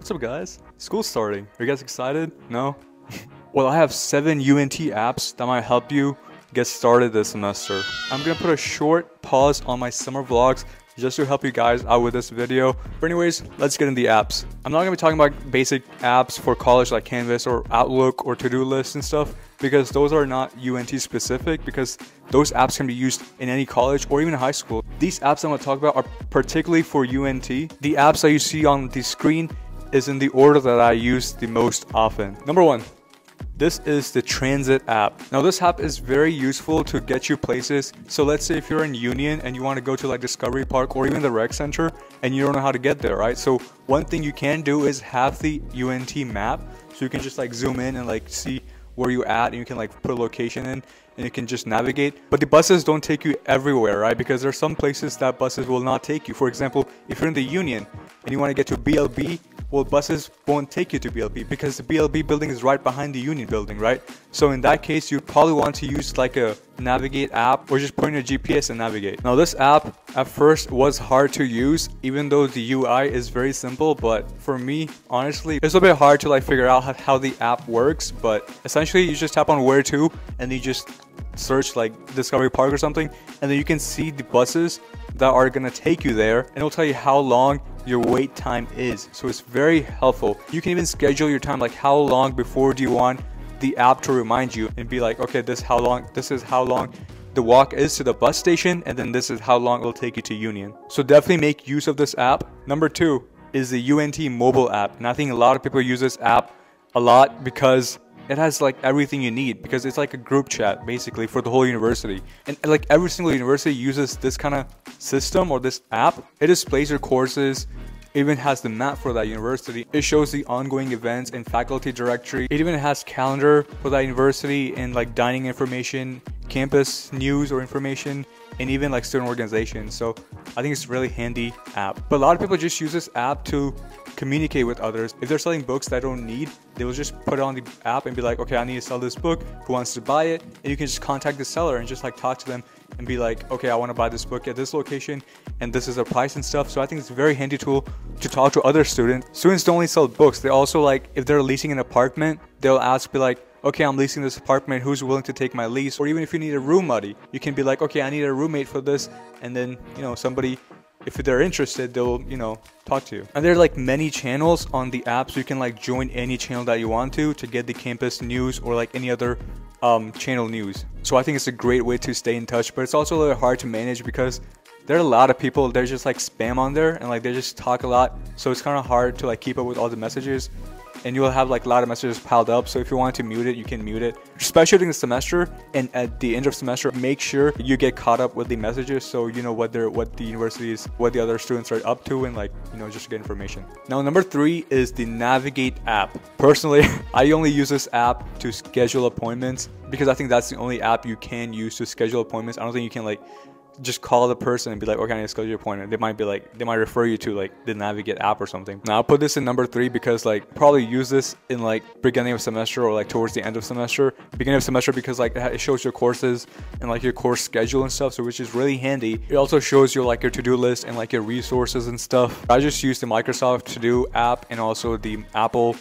What's up, guys? School's starting. Are you guys excited? No? Well, I have 7 UNT apps that might help you get started this semester. I'm gonna put a short pause on my summer vlogs just to help you guys out with this video. But anyways, let's get into the apps. I'm not gonna be talking about basic apps for college like Canvas or Outlook or to-do lists and stuff, because those are not UNT specific, because those apps can be used in any college or even high school. These apps I'm gonna talk about are particularly for UNT. The apps that you see on the screen is in the order that I use the most often. Number 1. This is the transit app. Now this app is very useful to get you places. So let's say if you're in Union and you want to go to like Discovery Park or even the rec center and you don't know how to get there, right? So one thing you can do is have the UNT map, so you can just like zoom in and like see where you at, and you can like put a location in and you can just navigate. But the buses don't take you everywhere, right? Because there's some places that buses will not take you. For example, if you're in the Union and you want to get to BLB, well, buses won't take you to BLB because the BLB building is right behind the Union building, right? So in that case, you probably want to use like a navigate app or just put in your GPS and navigate. Now this app at first was hard to use, even though the UI is very simple. But for me, honestly, it's a bit hard to like figure out how the app works. But essentially you just tap on where to and you just search like Discovery Park or something, and then you can see the buses that are gonna take you there, and it'll tell you how long your wait time is. So it's very helpful. You can even schedule your time, like how long before do you want the app to remind you, and be like, okay, this is how long the walk is to the bus station, and then this is how long it'll take you to Union. So definitely make use of this app. Number 2 is the UNT mobile app, and I think a lot of people use this app a lot because it has like everything you need, because it's like a group chat basically for the whole university. And like every single university uses this kind of system or this app. It displays your courses, even has the map for that university. It shows the ongoing events and faculty directory. It even has calendar for that university and like dining information, campus news or information, and even like student organizations. So I think it's a really handy app. But a lot of people just use this app to communicate with others. If they're selling books that don't need, they will just put it on the app and be like, okay, I need to sell this book, who wants to buy it? And you can just contact the seller and just like talk to them and be like, okay, I want to buy this book at this location and this is the price and stuff. So I think it's a very handy tool to talk to other students. Students don't only sell books, they also, like, if they're leasing an apartment, they'll ask, be like, okay, I'm leasing this apartment, who's willing to take my lease? Or even if you need a room buddy, you can be like, okay, I need a roommate for this, and then, you know, somebody, if they're interested, they'll, you know, talk to you. And there are like many channels on the app, so you can like join any channel that you want to get the campus news or like any other channel news. So I think it's a great way to stay in touch, but it's also a little hard to manage because there are a lot of people, there's just like spam on there, and like they just talk a lot, so it's kind of hard to like keep up with all the messages, and you'll have like a lot of messages piled up. So if you want to mute it, you can mute it, especially during the semester. And at the end of semester, make sure you get caught up with the messages, so you know what the universities, what the other students are up to, and like, you know, just to get information. Now number 3 is the Navigate app. Personally, I only use this app to schedule appointments, because I think that's the only app you can use to schedule appointments. I don't think you can like just call the person and be like, okay, I need to schedule your appointment. They might be like, they might refer you to like the Navigate app or something. Now I'll put this in number 3 because like probably use this in like beginning of semester or like towards the end of semester. Beginning of semester because like it shows your courses and like your course schedule and stuff, so which is really handy. It also shows your like your to-do list and like your resources and stuff. I just use the Microsoft To Do app and also the Apple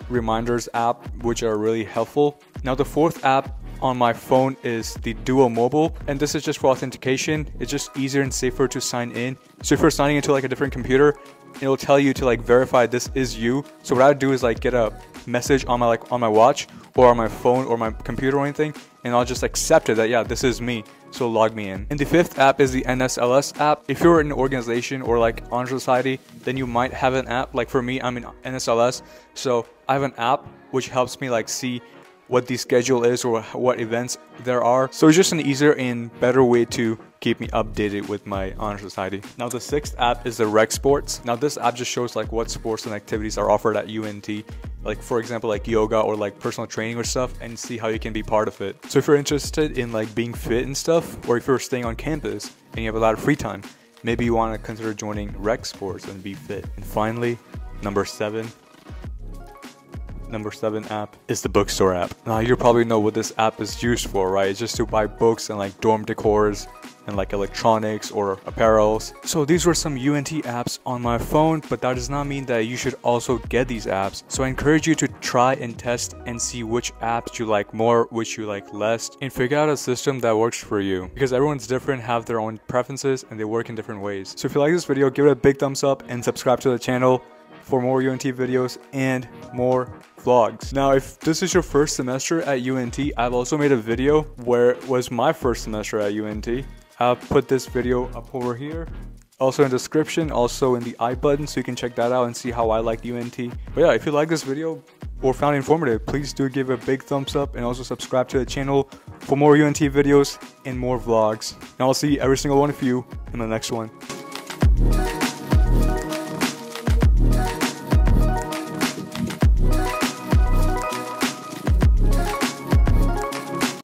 Reminders app, which are really helpful. Now the 4th app on my phone is the Duo Mobile, and this is just for authentication. It's just easier and safer to sign in. So if you're signing into like a different computer, it'll tell you to like verify this is you. So what I would do is like get a message on my watch or on my phone or my computer or anything, and I'll just accept it that, yeah, this is me, so log me in. And the 5th app is the NSLS app. If you're in an organization or like honor society, then you might have an app. Like for me, I'm in NSLS, so I have an app which helps me like see what the schedule is or what events there are. So it's just an easier and better way to keep me updated with my honor society. Now the 6th app is the Rec Sports. Now this app just shows like what sports and activities are offered at UNT, like for example like yoga or like personal training or stuff, and see how you can be part of it. So if you're interested in like being fit and stuff, or if you're staying on campus and you have a lot of free time, maybe you want to consider joining Rec Sports and be fit. And finally, number 7 app is the bookstore app. Now you probably know what this app is used for, right? It's just to buy books and like dorm decors in like electronics or apparels. So these were some UNT apps on my phone, but that does not mean that you should also get these apps. So I encourage you to try and test and see which apps you like more, which you like less, and figure out a system that works for you, because everyone's different, have their own preferences, and they work in different ways. So if you like this video, give it a big thumbs up and subscribe to the channel for more UNT videos and more vlogs. Now, if this is your first semester at UNT, I've also made a video where it was my first semester at UNT. I'll put this video up over here, also in the description, also in the I button, so you can check that out and see how I like UNT. But yeah, if you like this video or found it informative, please do give it a big thumbs up and also subscribe to the channel for more UNT videos and more vlogs. And I'll see every single one of you in the next one.